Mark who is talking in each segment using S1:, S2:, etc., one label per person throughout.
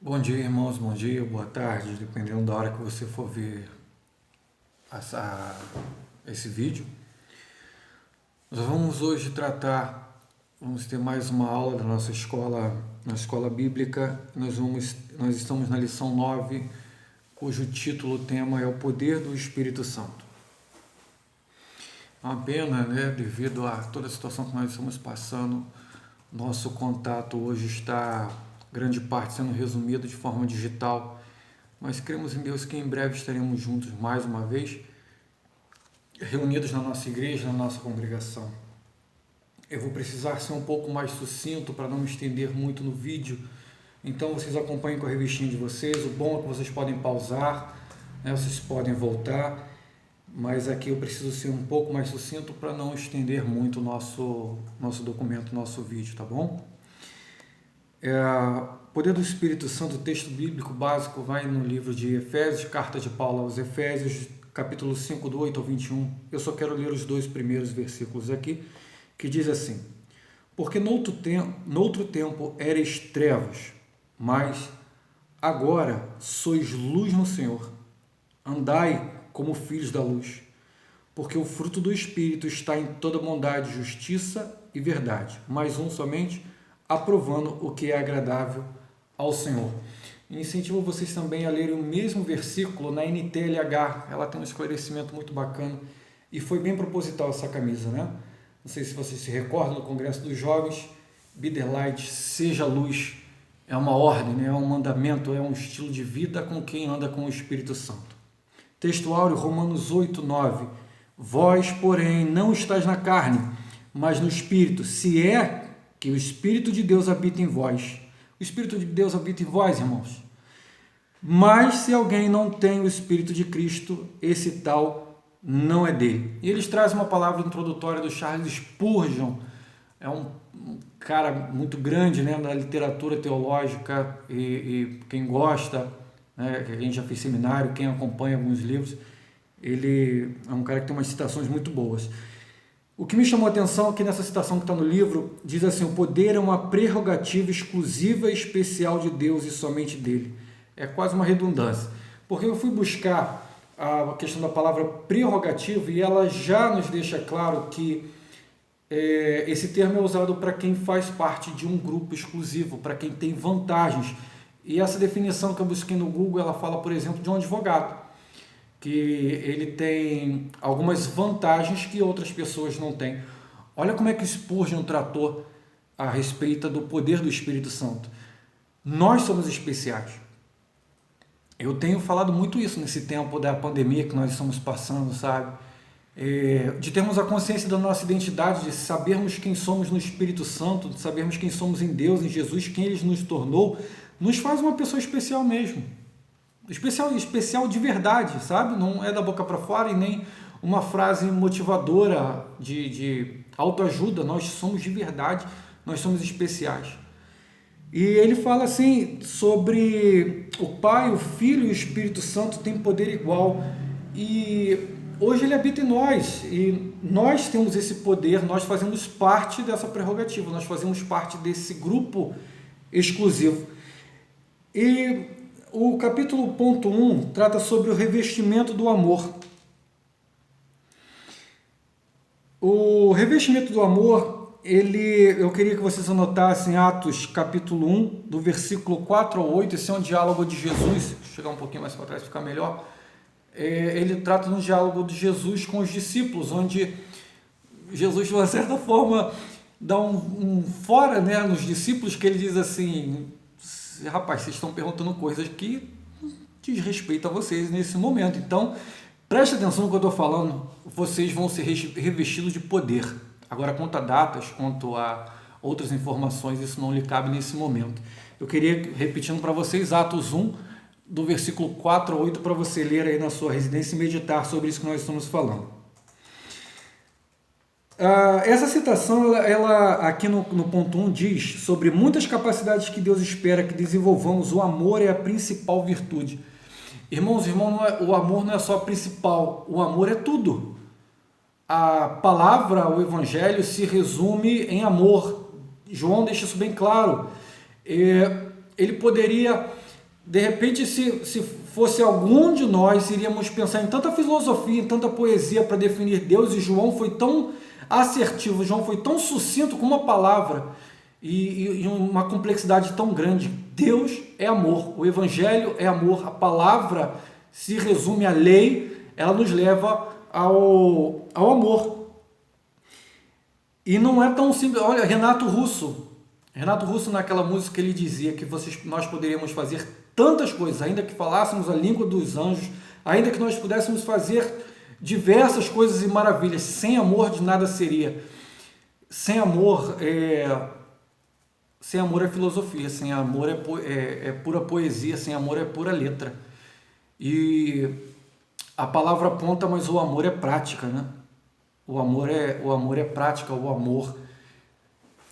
S1: Bom dia, irmãos, bom dia, boa tarde, dependendo da hora que você for ver esse vídeo. Nós vamos hoje vamos ter mais uma aula da nossa escola, na escola bíblica. Nós estamos na lição 9, cujo título, tema é o poder do Espírito Santo. É uma pena, né, devido a toda a situação que nós estamos passando, nosso contato hoje está, grande parte, sendo resumido de forma digital, mas cremos em Deus que em breve estaremos juntos mais uma vez, reunidos na nossa igreja, na nossa congregação. Eu vou precisar ser um pouco mais sucinto para não me estender muito no vídeo, então vocês acompanhem com a revistinha de vocês. O bom é que vocês podem pausar, né, vocês podem voltar, mas aqui eu preciso ser um pouco mais sucinto para não estender muito o nosso documento, nosso vídeo, tá bom? Poder do Espírito Santo, o texto bíblico básico vai no livro de Efésios, carta de Paulo aos Efésios, capítulo 5, do 8 ao 21. Eu só quero ler os dois primeiros versículos aqui, que diz assim: porque noutro tempo erais trevas, mas agora sois luz no Senhor. Andai como filhos da luz, porque o fruto do Espírito está em toda bondade, justiça e verdade, mais um somente, aprovando o que é agradável ao Senhor. Incentivo vocês também a lerem o mesmo versículo na NTLH, ela tem um esclarecimento muito bacana e foi bem proposital essa camisa, né? Não sei se vocês se recordam do Congresso dos Jovens, Be the Light, seja luz, é uma ordem, né? É um mandamento, é um estilo de vida com quem anda com o Espírito Santo. Texto áureo, Romanos 8, 9. Vós, porém, não estáis na carne, mas no Espírito, se é que o Espírito de Deus habita em vós. O Espírito de Deus habita em vós, irmãos. Mas se alguém não tem o Espírito de Cristo, esse tal não é dele. E eles trazem uma palavra introdutória do Charles Spurgeon, é um cara muito grande, né, da literatura teológica, e quem gosta, né, quem já fez seminário, quem acompanha alguns livros, ele é um cara que tem umas citações muito boas. O que me chamou a atenção aqui nessa citação que está no livro, diz assim: o poder é uma prerrogativa exclusiva e especial de Deus e somente dele. É quase uma redundância, porque eu fui buscar a questão da palavra prerrogativa e ela já nos deixa claro que esse termo é usado para quem faz parte de um grupo exclusivo, para quem tem vantagens. E essa definição que eu busquei no Google, ela fala, por exemplo, de um advogado, que ele tem algumas vantagens que outras pessoas não têm. Olha como é que Spurgeon tratou a respeito do poder do Espírito Santo. Nós somos especiais. Eu tenho falado muito isso nesse tempo da pandemia que nós estamos passando, sabe? De termos a consciência da nossa identidade, de sabermos quem somos no Espírito Santo, de sabermos quem somos em Deus, em Jesus, quem Ele nos tornou, nos faz uma pessoa especial mesmo. Especial de verdade, sabe? Não é da boca para fora e nem uma frase motivadora de autoajuda. Nós somos de verdade, nós somos especiais. E ele fala assim sobre o Pai, o Filho e o Espírito Santo têm poder igual. E hoje ele habita em nós e nós temos esse poder, nós fazemos parte dessa prerrogativa, nós fazemos parte desse grupo exclusivo. E o capítulo ponto 1 trata sobre o revestimento do amor. O revestimento do amor, eu queria que vocês anotassem Atos capítulo 1, do versículo 4 ao 8, esse é um diálogo de Jesus, vou chegar um pouquinho mais para trás para ficar melhor. Ele trata no diálogo de Jesus com os discípulos, onde Jesus, de uma certa forma, dá um fora, né, nos discípulos, que ele diz assim: rapaz, vocês estão perguntando coisas que diz respeito a vocês nesse momento, então preste atenção no que eu estou falando, vocês vão ser revestidos de poder. Agora, quanto a datas, quanto a outras informações, isso não lhe cabe nesse momento. Eu queria, repetindo para vocês, Atos 1, do versículo 4 a 8, para você ler aí na sua residência e meditar sobre isso que nós estamos falando. Essa citação, ela aqui no ponto 1 diz sobre muitas capacidades que Deus espera que desenvolvamos. O amor é a principal virtude. Irmãos, o amor não é só a principal, o amor é tudo. A palavra, o evangelho se resume em amor. João deixa isso bem claro. Ele poderia De repente, se fosse algum de nós, iríamos pensar em tanta filosofia, em tanta poesia para definir Deus, e João foi tão assertivo, João foi tão sucinto com uma palavra e uma complexidade tão grande. Deus é amor, o Evangelho é amor, a palavra se resume à lei, ela nos leva ao amor. E não é tão simples. Olha, Renato Russo, naquela música, ele dizia que nós poderíamos fazer tantas coisas, ainda que falássemos a língua dos anjos, ainda que nós pudéssemos fazer diversas coisas e maravilhas, sem amor de nada seria. Sem amor é filosofia, sem amor é pura poesia, sem amor é pura letra. E a palavra aponta, mas o amor é prática, né? O amor é prática, o amor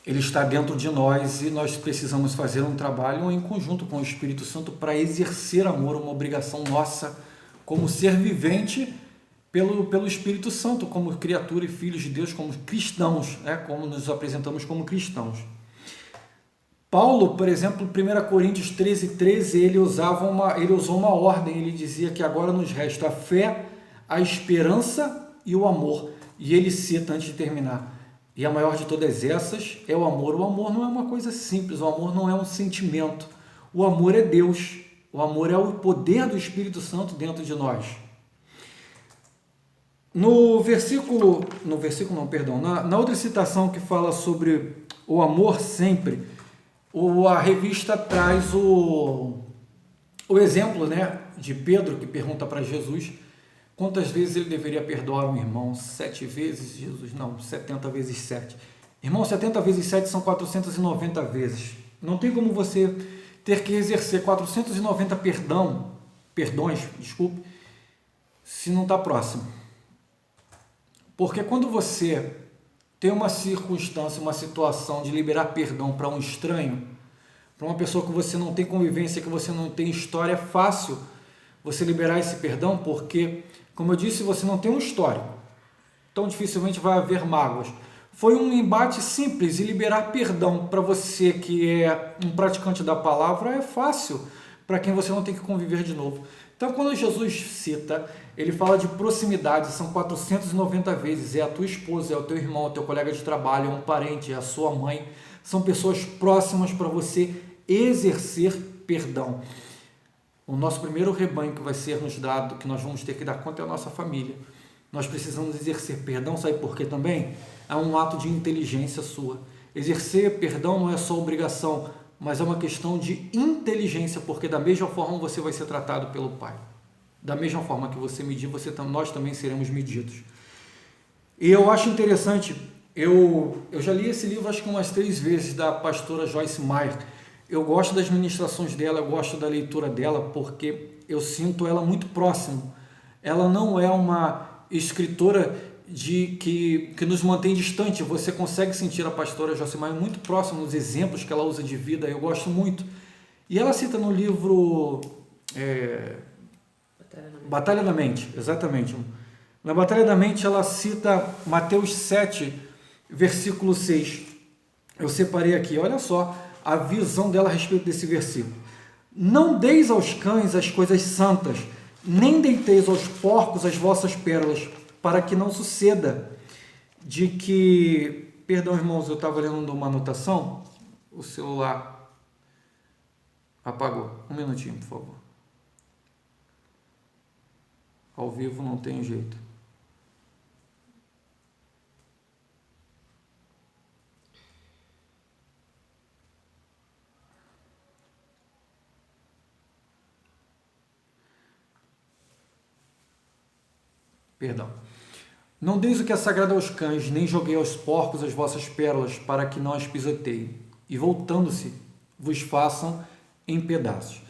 S1: ele está dentro de nós e nós precisamos fazer um trabalho em conjunto com o Espírito Santo para exercer amor, uma obrigação nossa como ser vivente pelo Espírito Santo, como criatura e filhos de Deus, como cristãos, né? Como nos apresentamos como cristãos. Paulo, por exemplo, em 1 Coríntios 13, ele usou uma ordem, ele dizia que agora nos resta a fé, a esperança e o amor. E ele cita, antes de terminar, e a maior de todas essas é o amor. O amor não é uma coisa simples, o amor não é um sentimento. O amor é Deus, o amor é o poder do Espírito Santo dentro de nós. Na outra citação que fala sobre o amor sempre, a revista traz o exemplo, né, de Pedro, que pergunta para Jesus quantas vezes ele deveria perdoar um irmão. 7 vezes? Jesus, não, 70 vezes 7. Irmão, 70 vezes 7 são 490 vezes. Não tem como você ter que exercer 490 perdões, se não está próximo. Porque quando você tem uma circunstância, uma situação de liberar perdão para um estranho, para uma pessoa que você não tem convivência, que você não tem história, é fácil você liberar esse perdão, porque, como eu disse, você não tem um histórico, então dificilmente vai haver mágoas. Foi um embate simples, e liberar perdão para você que é um praticante da palavra é fácil, para quem você não tem que conviver de novo. Então, quando Jesus cita, ele fala de proximidade, são 490 vezes, é a tua esposa, é o teu irmão, é o teu colega de trabalho, é um parente, é a sua mãe, são pessoas próximas para você exercer perdão. O nosso primeiro rebanho que vai ser nos dado, que nós vamos ter que dar conta, é a nossa família. Nós precisamos exercer perdão, sabe por quê também? É um ato de inteligência sua. Exercer perdão não é só obrigação, mas é uma questão de inteligência, porque da mesma forma você vai ser tratado pelo Pai. Da mesma forma que você medir, nós também seremos medidos. E eu acho interessante, eu já li esse livro acho que umas 3 vezes, da pastora Joyce Meyer. Eu gosto das ministrações dela, eu gosto da leitura dela, porque eu sinto ela muito próximo. Ela não é uma escritora que nos mantém distante. Você consegue sentir a pastora Joyce Meyer muito próxima nos exemplos que ela usa de vida, eu gosto muito. E ela cita no livro Batalha da Mente, exatamente. Na Batalha da Mente ela cita Mateus 7, versículo 6. Eu separei aqui, olha só a visão dela a respeito desse versículo. Não deis aos cães as coisas santas, nem deiteis aos porcos as vossas pérolas, para que não suceda de que... Perdão, irmãos, eu estava lendo uma anotação, o celular apagou. Um minutinho, por favor. Ao vivo não tem jeito. Perdão. Não deis o que é sagrado aos cães, nem joguei aos porcos as vossas pérolas, para que não as pisoteiem, e voltando-se, vos façam em pedaços.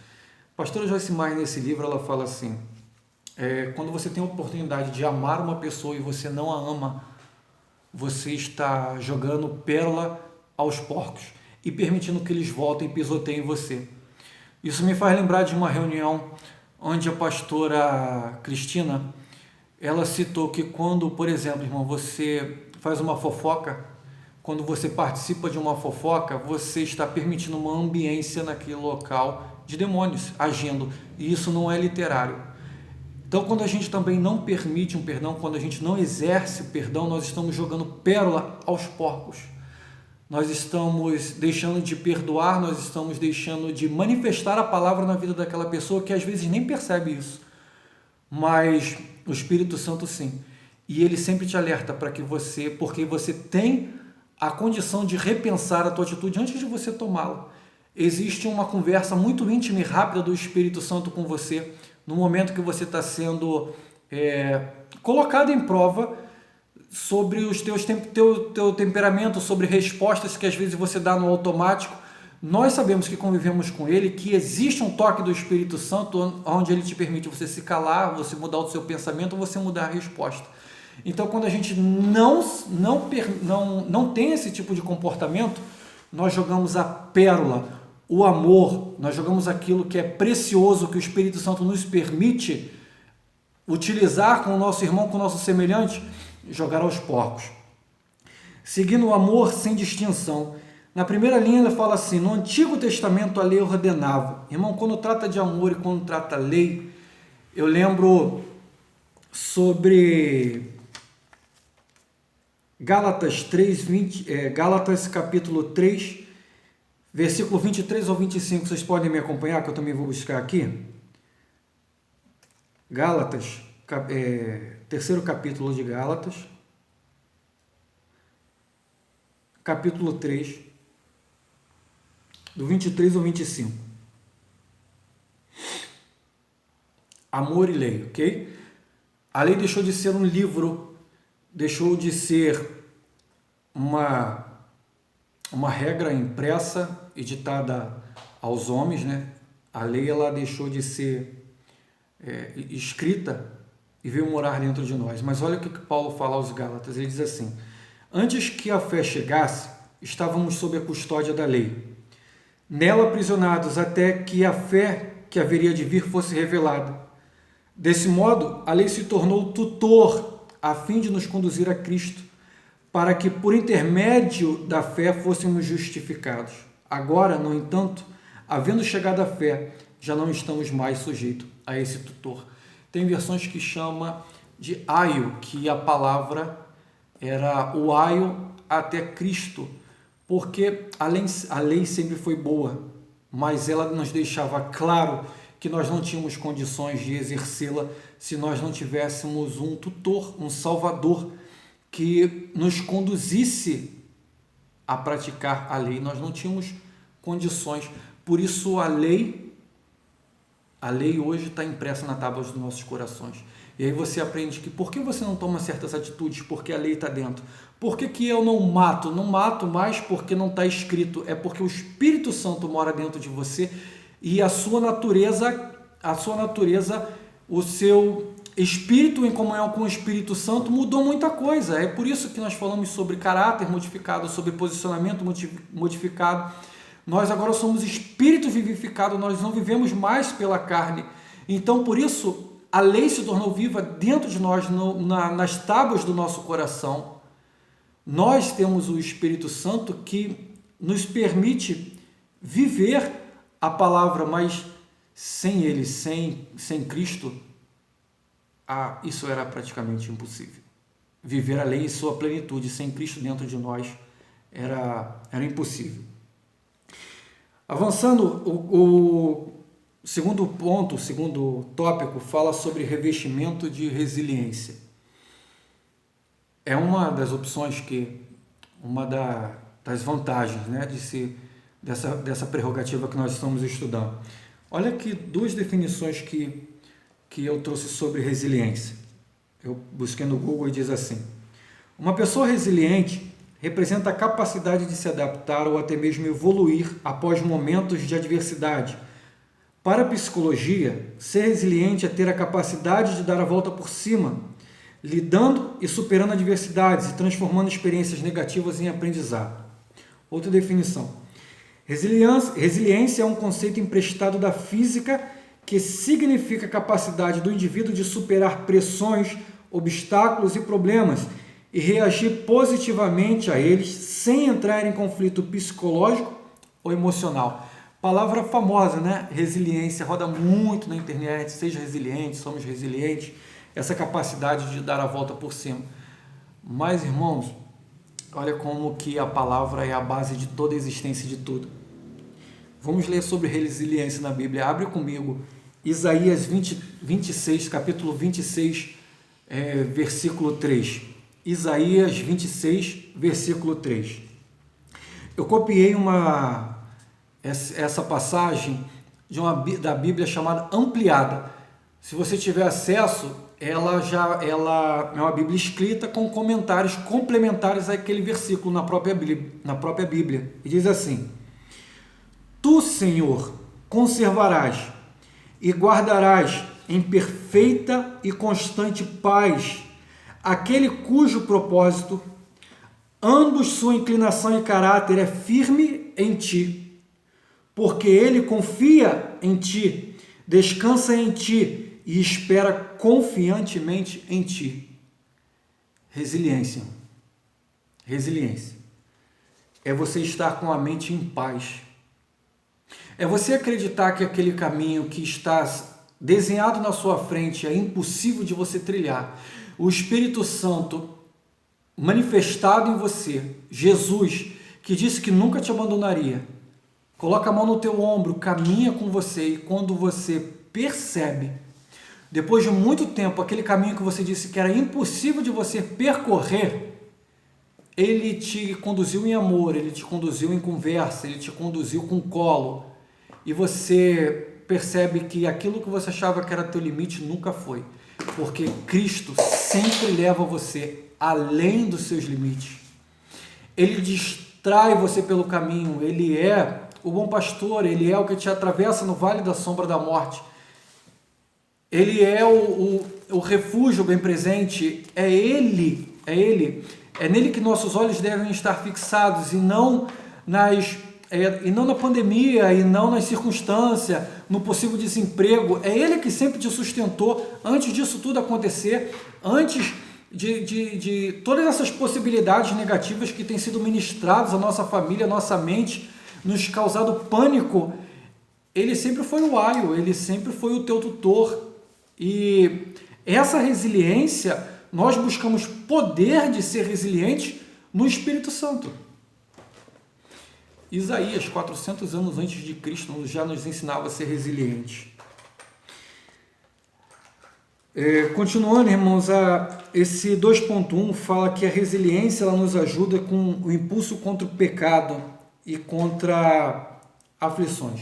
S1: A pastora Joyce Meyer, nesse livro, ela fala assim, quando você tem a oportunidade de amar uma pessoa e você não a ama, você está jogando pérola aos porcos e permitindo que eles voltem e pisoteiem você. Isso me faz lembrar de uma reunião onde a pastora Cristina, ela citou que quando, por exemplo, irmão, você faz uma fofoca quando você participa de uma fofoca, você está permitindo uma ambiência naquele local de demônios agindo, e isso não é literário. Então, quando a gente também não permite um perdão, quando a gente não exerce o perdão, nós estamos jogando pérola aos porcos. Nós estamos deixando de perdoar, nós estamos deixando de manifestar a palavra na vida daquela pessoa que às vezes nem percebe isso. Mas o Espírito Santo sim. E ele sempre te alerta para que você, porque você tem a condição de repensar a tua atitude antes de você tomá-la. Existe uma conversa muito íntima e rápida do Espírito Santo com você no momento que você está sendo colocado em prova sobre os teu temperamento, sobre respostas que às vezes você dá no automático. Nós sabemos que convivemos com ele, que existe um toque do Espírito Santo onde ele te permite você se calar, você mudar o seu pensamento, você mudar a resposta. Então, quando a gente não tem esse tipo de comportamento, nós jogamos a pérola, o amor, nós jogamos aquilo que é precioso, que o Espírito Santo nos permite utilizar com o nosso irmão, com o nosso semelhante, jogar aos porcos. Seguindo o amor sem distinção. Na primeira linha ele fala assim: no Antigo Testamento a lei ordenava. Irmão, quando trata de amor e quando trata lei, eu lembro sobre Gálatas capítulo 3, versículo 23 ao 25. Vocês podem me acompanhar, que eu também vou buscar aqui. Gálatas, terceiro capítulo de Gálatas, capítulo 3, do 23 ao 25. Amor e lei, ok? A lei deixou de ser um livro, deixou de ser uma regra impressa e ditada aos homens, né? A lei ela deixou de ser escrita e veio morar dentro de nós. Mas olha o que Paulo fala aos Gálatas, ele diz assim: antes que a fé chegasse, estávamos sob a custódia da lei, nela aprisionados até que a fé que haveria de vir fosse revelada. Desse modo, a lei se tornou tutor a fim de nos conduzir a Cristo, para que por intermédio da fé fôssemos justificados. Agora, no entanto, havendo chegado a fé, já não estamos mais sujeitos a esse tutor. Tem versões que chama de aio, que a palavra era o aio até Cristo, porque a lei sempre foi boa, mas ela nos deixava claro que nós não tínhamos condições de exercê-la se nós não tivéssemos um tutor, um salvador, que nos conduzisse a praticar a lei. Nós não tínhamos condições. Por isso a lei hoje está impressa na tábua dos nossos corações. E aí você aprende que por que você não toma certas atitudes? Porque a lei está dentro. Por que eu não mato? Não mato mais porque não está escrito. É porque o Espírito Santo mora dentro de você e a sua natureza, o seu espírito em comunhão com o Espírito Santo mudou muita coisa. É por isso que nós falamos sobre caráter modificado, sobre posicionamento modificado. Nós agora somos espírito vivificado, nós não vivemos mais pela carne. Então, por isso, a lei se tornou viva dentro de nós, nas tábuas do nosso coração. Nós temos o Espírito Santo que nos permite viver a palavra, mas sem ele, sem Cristo, isso era praticamente impossível. Viver a lei em sua plenitude, sem Cristo dentro de nós, era impossível. Avançando, o segundo ponto, o segundo tópico, fala sobre revestimento de resiliência. É uma das opções das vantagens, né, dessa prerrogativa que nós estamos estudando. Olha aqui duas definições que eu trouxe sobre resiliência. Eu busquei no Google e diz assim: uma pessoa resiliente representa a capacidade de se adaptar ou até mesmo evoluir após momentos de adversidade. Para a psicologia, ser resiliente é ter a capacidade de dar a volta por cima, lidando e superando adversidades e transformando experiências negativas em aprendizado. Outra definição: resiliência é um conceito emprestado da física que significa a capacidade do indivíduo de superar pressões, obstáculos e problemas e reagir positivamente a eles sem entrar em conflito psicológico ou emocional. Palavra famosa, né? Resiliência, roda muito na internet. Seja resiliente, somos resilientes. Essa capacidade de dar a volta por cima. Mas, irmãos, olha como que a palavra é a base de toda a existência de tudo. Vamos ler sobre resiliência na Bíblia. Abre comigo Isaías 26, capítulo 26, versículo 3. Isaías 26, versículo 3. Eu copiei essa passagem da Bíblia chamada Ampliada. Se você tiver acesso, ela é uma Bíblia escrita com comentários complementares àquele versículo na própria Bíblia. E diz assim: Tu, Senhor, conservarás e guardarás em perfeita e constante paz aquele cujo propósito, ambos sua inclinação e caráter é firme em ti, porque ele confia em ti, descansa em ti e espera confiantemente em ti. Resiliência. Resiliência é você estar com a mente em paz. É você acreditar que aquele caminho que está desenhado na sua frente é impossível de você trilhar. O Espírito Santo manifestado em você, Jesus, que disse que nunca te abandonaria, coloca a mão no teu ombro, caminha com você, e quando você percebe, depois de muito tempo, aquele caminho que você disse que era impossível de você percorrer, ele te conduziu em amor, ele te conduziu em conversa, ele te conduziu com colo, e você percebe que aquilo que você achava que era teu limite nunca foi, porque Cristo sempre leva você além dos seus limites. Ele distrai você pelo caminho, ele é o bom pastor, ele é o que te atravessa no vale da sombra da morte, ele é o refúgio bem presente, é nele que nossos olhos devem estar fixados, e não na pandemia, e não nas circunstâncias, no possível desemprego. É ele que sempre te sustentou antes disso tudo acontecer, antes de todas essas possibilidades negativas que têm sido ministradas à nossa família, à nossa mente, nos causado pânico. Ele sempre foi o aio, ele sempre foi o teu tutor. E essa resiliência, nós buscamos poder de ser resiliente no Espírito Santo. Isaías, 400 anos antes de Cristo, já nos ensinava a ser resiliente. Continuando, irmãos, esse 2.1 fala que a resiliência ela nos ajuda com o impulso contra o pecado e contra aflições.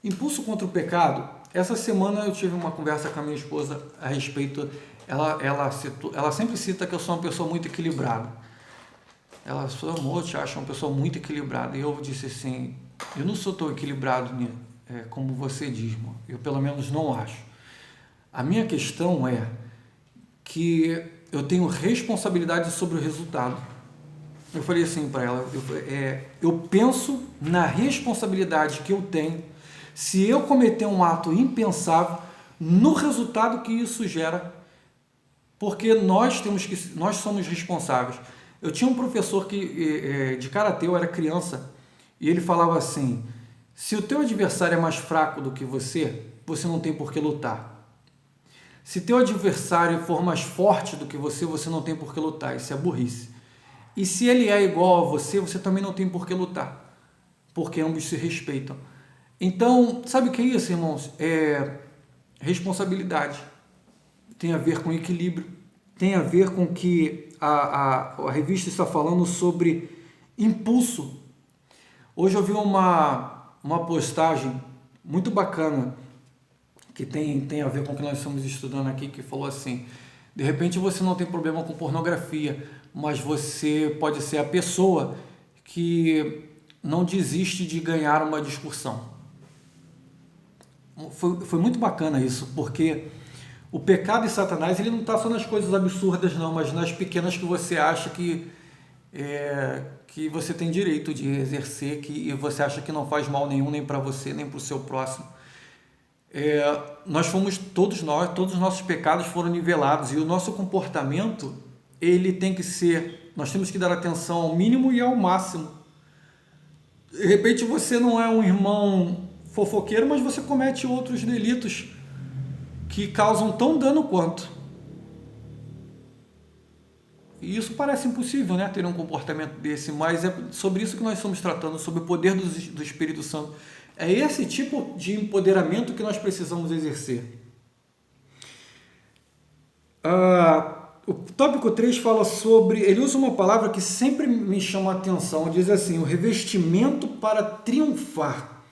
S1: Impulso contra o pecado. Essa semana eu tive uma conversa com a minha esposa a respeito. Ela sempre cita que eu sou uma pessoa muito equilibrada. Ela falou: amor, eu te acho uma pessoa muito equilibrada. E eu disse assim: eu não sou tão equilibrado como você diz, irmão. Eu pelo menos não acho. A minha questão é que eu tenho responsabilidade sobre o resultado. Eu falei assim para ela: eu penso na responsabilidade que eu tenho se eu cometer um ato impensável, no resultado que isso gera, porque nós somos responsáveis. Eu tinha um professor de karatê, eu era criança, e ele falava assim: se o teu adversário é mais fraco do que você não tem por que lutar. Se teu adversário for mais forte do que você não tem por que lutar. Isso é burrice. E se ele é igual a você também não tem por que lutar, porque ambos se respeitam. Então, sabe o que é isso, irmãos? Responsabilidade. Tem a ver com equilíbrio. Tem a ver com que a revista está falando sobre impulso. Hoje eu vi uma postagem muito bacana que tem a ver com o que nós estamos estudando aqui, que falou assim: de repente você não tem problema com pornografia, mas você pode ser a pessoa que não desiste de ganhar uma discussão. Foi muito bacana isso, porque o pecado e Satanás, ele não está só nas coisas absurdas não, mas nas pequenas que você acha que você tem direito de exercer, e você acha que não faz mal nenhum, nem para você, nem para o seu próximo. Todos os nossos pecados foram nivelados, e o nosso comportamento ele tem que ser, nós temos que dar atenção ao mínimo e ao máximo. De repente você não é um irmão fofoqueiro, mas você comete outros delitos que causam tão dano quanto. E isso parece impossível, né, ter um comportamento desse, mas é sobre isso que nós estamos tratando, sobre o poder do Espírito Santo. É esse tipo de empoderamento que nós precisamos exercer. O tópico 3 fala sobre, ele usa uma palavra que sempre me chama a atenção, diz assim, o revestimento para triunfar.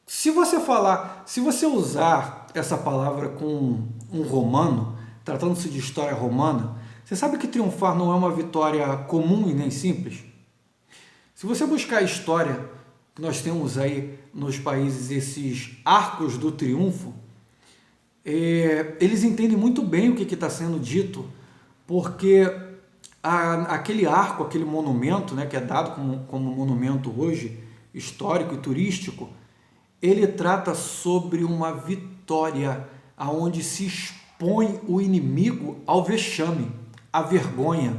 S1: Se você usar essa palavra com um romano, tratando-se de história romana, você sabe que triunfar não é uma vitória comum e nem simples? Se você buscar a história, que nós temos aí nos países esses arcos do triunfo, eles entendem muito bem o que está sendo dito, porque aquele arco, aquele monumento, né, que é dado como monumento hoje, histórico e turístico, ele trata sobre uma vitória onde se expõe o inimigo ao vexame, à vergonha.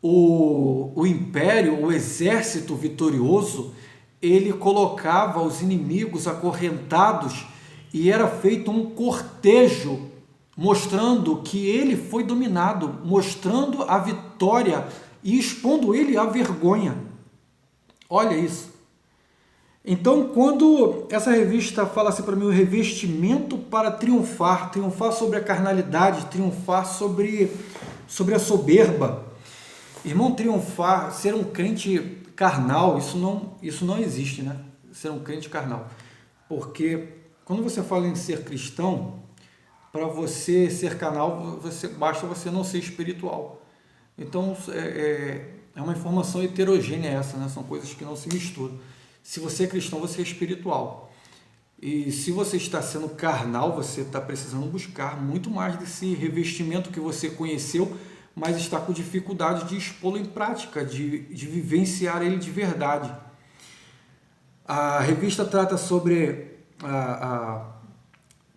S1: O império, o exército vitorioso, ele colocava os inimigos acorrentados e era feito um cortejo mostrando que ele foi dominado, mostrando a vitória e expondo ele à vergonha. Olha isso. Então, quando essa revista fala assim para mim, o revestimento para triunfar, triunfar sobre a carnalidade, triunfar sobre a soberba. Irmão, triunfar, ser um crente carnal, isso não existe, né? Ser um crente carnal. Porque quando você fala em ser cristão, para você ser carnal, basta você não ser espiritual. Então, é uma informação heterogênea essa, né? São coisas que não se misturam. Se você é cristão, você é espiritual. E se você está sendo carnal, você está precisando buscar muito mais desse revestimento que você conheceu, mas está com dificuldade de expô-lo em prática, de vivenciar ele de verdade. A revista trata sobre a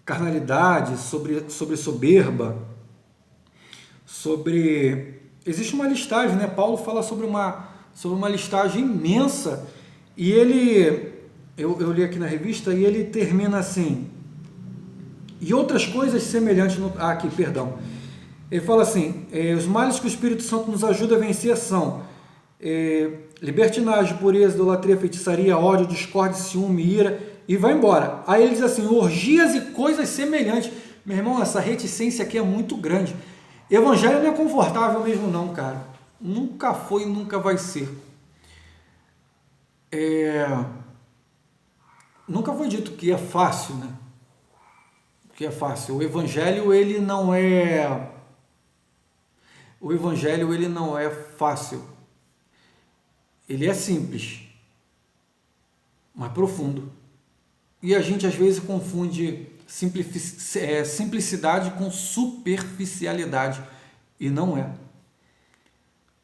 S1: carnalidade, sobre soberba, existe uma listagem, né? Paulo fala sobre uma listagem imensa, e eu li aqui na revista, e ele termina assim, e outras coisas semelhantes, ele fala assim, os males que o Espírito Santo nos ajuda a vencer são libertinagem, pureza, idolatria, feitiçaria, ódio, discórdia, ciúme, ira, e vai embora. Aí ele diz assim, orgias e coisas semelhantes. Meu irmão, essa reticência aqui é muito grande. Evangelho não é confortável mesmo não, cara. Nunca foi e nunca vai ser. Nunca foi dito que é fácil, né? Que é fácil. O Evangelho, ele não é fácil. Ele é simples, mas profundo. E a gente às vezes confunde simplicidade com superficialidade. E não é.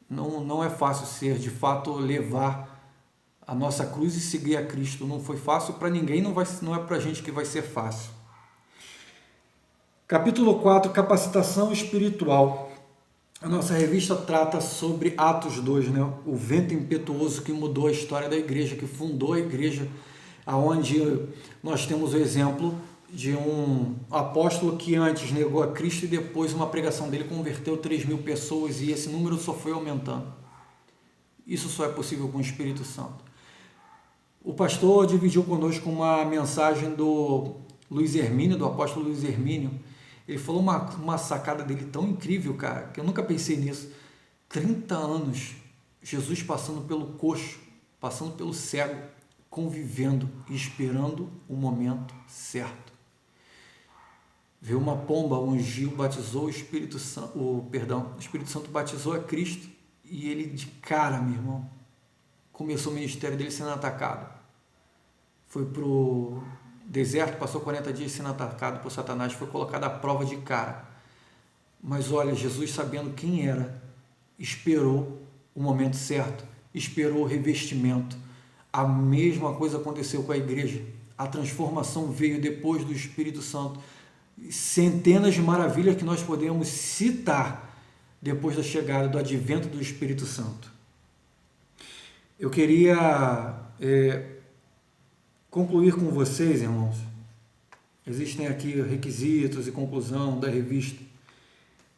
S1: Não é fácil ser, de fato, levar a nossa cruz e seguir a Cristo. Não foi fácil para ninguém, não é para a gente que vai ser fácil. Capítulo 4, capacitação espiritual. A nossa revista trata sobre Atos 2, né? O vento impetuoso que mudou a história da igreja, que fundou a igreja, onde nós temos o exemplo de um apóstolo que antes negou a Cristo e depois uma pregação dele converteu 3.000 pessoas e esse número só foi aumentando. Isso só é possível com o Espírito Santo. O pastor dividiu conosco uma mensagem do Luiz Hermínio, do apóstolo Luiz Hermínio. Ele falou uma sacada dele tão incrível, cara, que eu nunca pensei nisso. 30 anos, Jesus passando pelo coxo, passando pelo cego, convivendo e esperando o momento certo. Veio uma pomba, ungiu, batizou o Espírito Santo, o Espírito Santo batizou a Cristo e ele de cara, meu irmão, começou o ministério dele sendo atacado. Foi pro deserto, passou 40 dias sendo atacado por Satanás, foi colocado à prova de cara. Mas olha, Jesus, sabendo quem era, esperou o momento certo, esperou o revestimento. A mesma coisa aconteceu com a igreja. A transformação veio depois do Espírito Santo. Centenas de maravilhas que nós podemos citar, depois da chegada do advento do Espírito Santo. Eu queria concluir com vocês, irmãos. Existem aqui requisitos e conclusão da revista.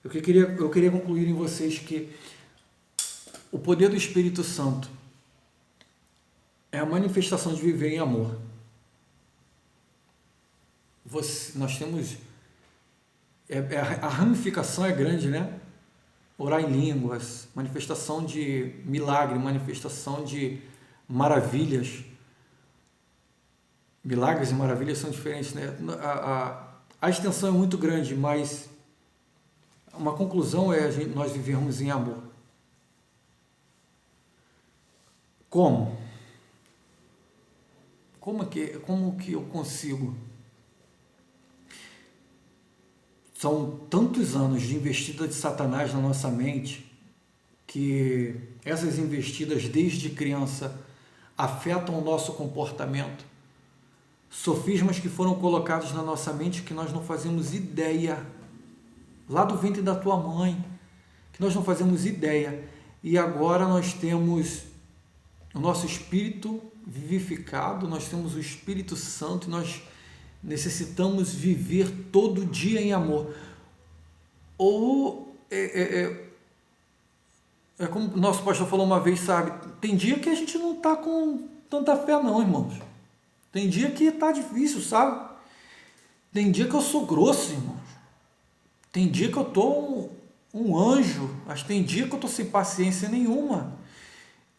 S1: Eu queria concluir em vocês que o poder do Espírito Santo é a manifestação de viver em amor. Nós temos... a ramificação é grande, né? Orar em línguas, manifestação de milagre, manifestação de maravilhas. Milagres e maravilhas são diferentes, né? A extensão é muito grande, mas uma conclusão é nós vivermos em amor. Como? Como que eu consigo? São tantos anos de investida de Satanás na nossa mente que essas investidas desde criança afetam o nosso comportamento. Sofismas que foram colocados na nossa mente que nós não fazemos ideia, lá do ventre da tua mãe, que nós não fazemos ideia. E agora nós temos o nosso espírito vivificado, nós temos o Espírito Santo e nós necessitamos viver todo dia em amor. Ou como o nosso pastor falou uma vez, sabe? Tem dia que a gente não está com tanta fé não, irmãos. Tem dia que está difícil, sabe? Tem dia que eu sou grosso, irmãos. Tem dia que eu estou um anjo, mas tem dia que eu estou sem paciência nenhuma.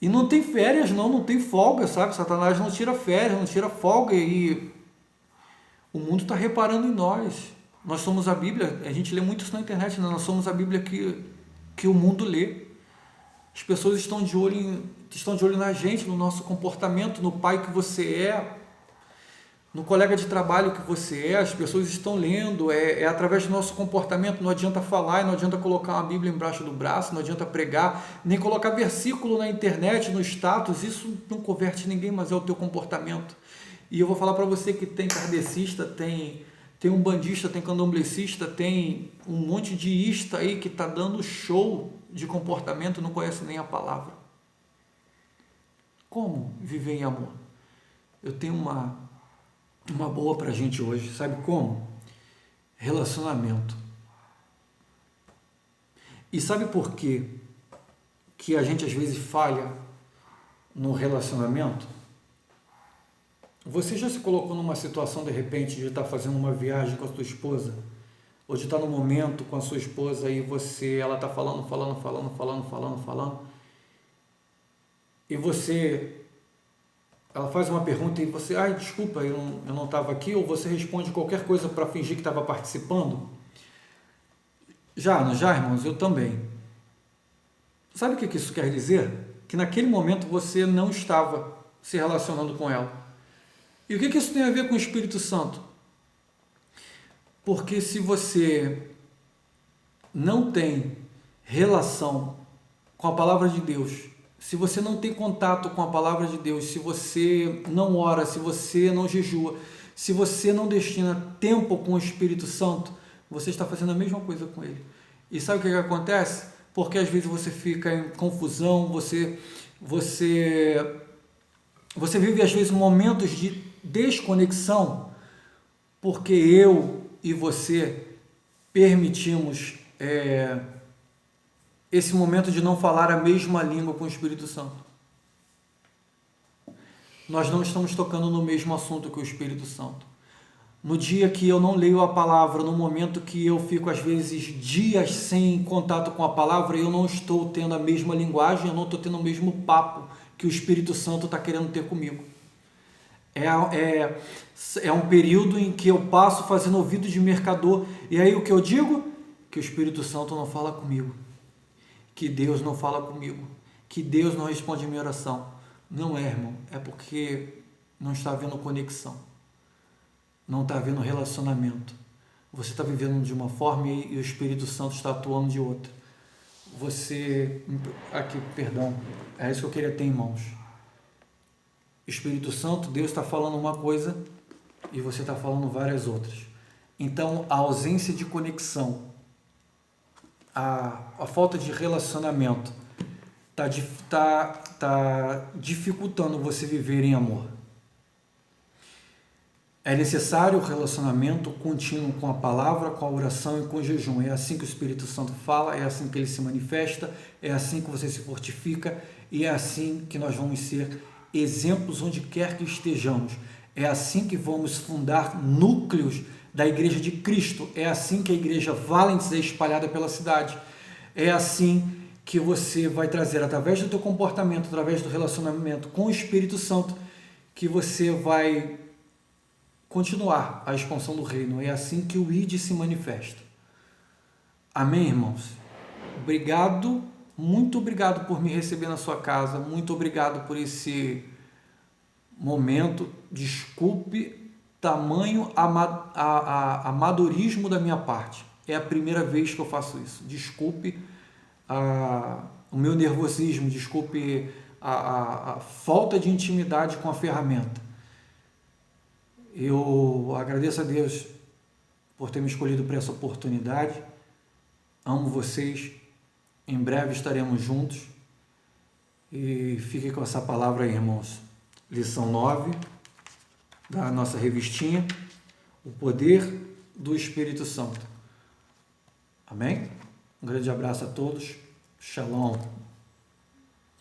S1: E não tem férias não tem folga, sabe? Satanás não tira férias, não tira folga e o mundo está reparando em nós. Nós somos a Bíblia, a gente lê muito isso na internet, né? Nós somos a Bíblia que o mundo lê. As pessoas estão de olho na gente, no nosso comportamento, no pai que você é, no colega de trabalho que você é. As pessoas estão lendo, é através do nosso comportamento. Não adianta falar, não adianta colocar uma Bíblia embaixo do braço, não adianta pregar, nem colocar versículo na internet, no status. Isso não converte ninguém, mas é o teu comportamento. E eu vou falar para você que tem kardecista, tem umbandista, tem candomblessista, tem um monte de ista aí que está dando show de comportamento, não conhece nem a palavra. Como viver em amor? Eu tenho uma boa para a gente hoje, sabe como? Relacionamento. E sabe por quê que a gente às vezes falha no relacionamento? Você já se colocou numa situação de repente de estar fazendo uma viagem com a sua esposa? Ou de estar num momento com a sua esposa e ela está falando, e ela faz uma pergunta e você, desculpa, eu não estava aqui, ou você responde qualquer coisa para fingir que estava participando? Já, irmãos, eu também. Sabe o que isso quer dizer? Que naquele momento você não estava se relacionando com ela. E o que isso tem a ver com o Espírito Santo? Porque se você não tem relação com a palavra de Deus, se você não tem contato com a palavra de Deus, se você não ora, se você não jejua, se você não destina tempo com o Espírito Santo, você está fazendo a mesma coisa com ele. E sabe o que acontece? Porque às vezes você fica em confusão, você vive às vezes momentos de desconexão, porque eu e você permitimos esse momento de não falar a mesma língua com o Espírito Santo. Nós não estamos tocando no mesmo assunto que o Espírito Santo. No dia que eu não leio a palavra, no momento que eu fico às vezes dias sem contato com a palavra, eu não estou tendo a mesma linguagem, eu não estou tendo o mesmo papo que o Espírito Santo está querendo ter comigo. É um período em que eu passo fazendo ouvido de mercador, e aí o que eu digo? Que o Espírito Santo não fala comigo, que Deus não fala comigo, que Deus não responde a minha oração. Não é, irmão, é porque não está havendo conexão, não está havendo relacionamento. Você está vivendo de uma forma e o Espírito Santo está atuando de outra. É isso que eu queria ter em mãos. Espírito Santo, Deus está falando uma coisa e você está falando várias outras. Então, a ausência de conexão a falta de relacionamento tá dificultando você viver em amor. É necessário o relacionamento contínuo com a palavra, com a oração e com o jejum. É assim que o Espírito Santo fala, é assim que ele se manifesta, é assim que você se fortifica e é assim que nós vamos ser exemplos onde quer que estejamos. É assim que vamos fundar núcleos da Igreja de Cristo. É assim que a Igreja Valens é espalhada pela cidade. É assim que você vai trazer, através do teu comportamento, através do relacionamento com o Espírito Santo, que você vai continuar a expansão do reino. É assim que o ID se manifesta. Amém, irmãos? Obrigado, muito obrigado por me receber na sua casa, muito obrigado por esse momento. Desculpe tamanho amadorismo da minha parte. É a primeira vez que eu faço isso. Desculpe o meu nervosismo, desculpe a falta de intimidade com a ferramenta. Eu agradeço a Deus por ter me escolhido para essa oportunidade. Amo vocês. Em breve estaremos juntos. E fiquem com essa palavra aí, irmãos. Lição 9 da nossa revistinha. O poder do Espírito Santo. Amém? Um grande abraço a todos. Shalom.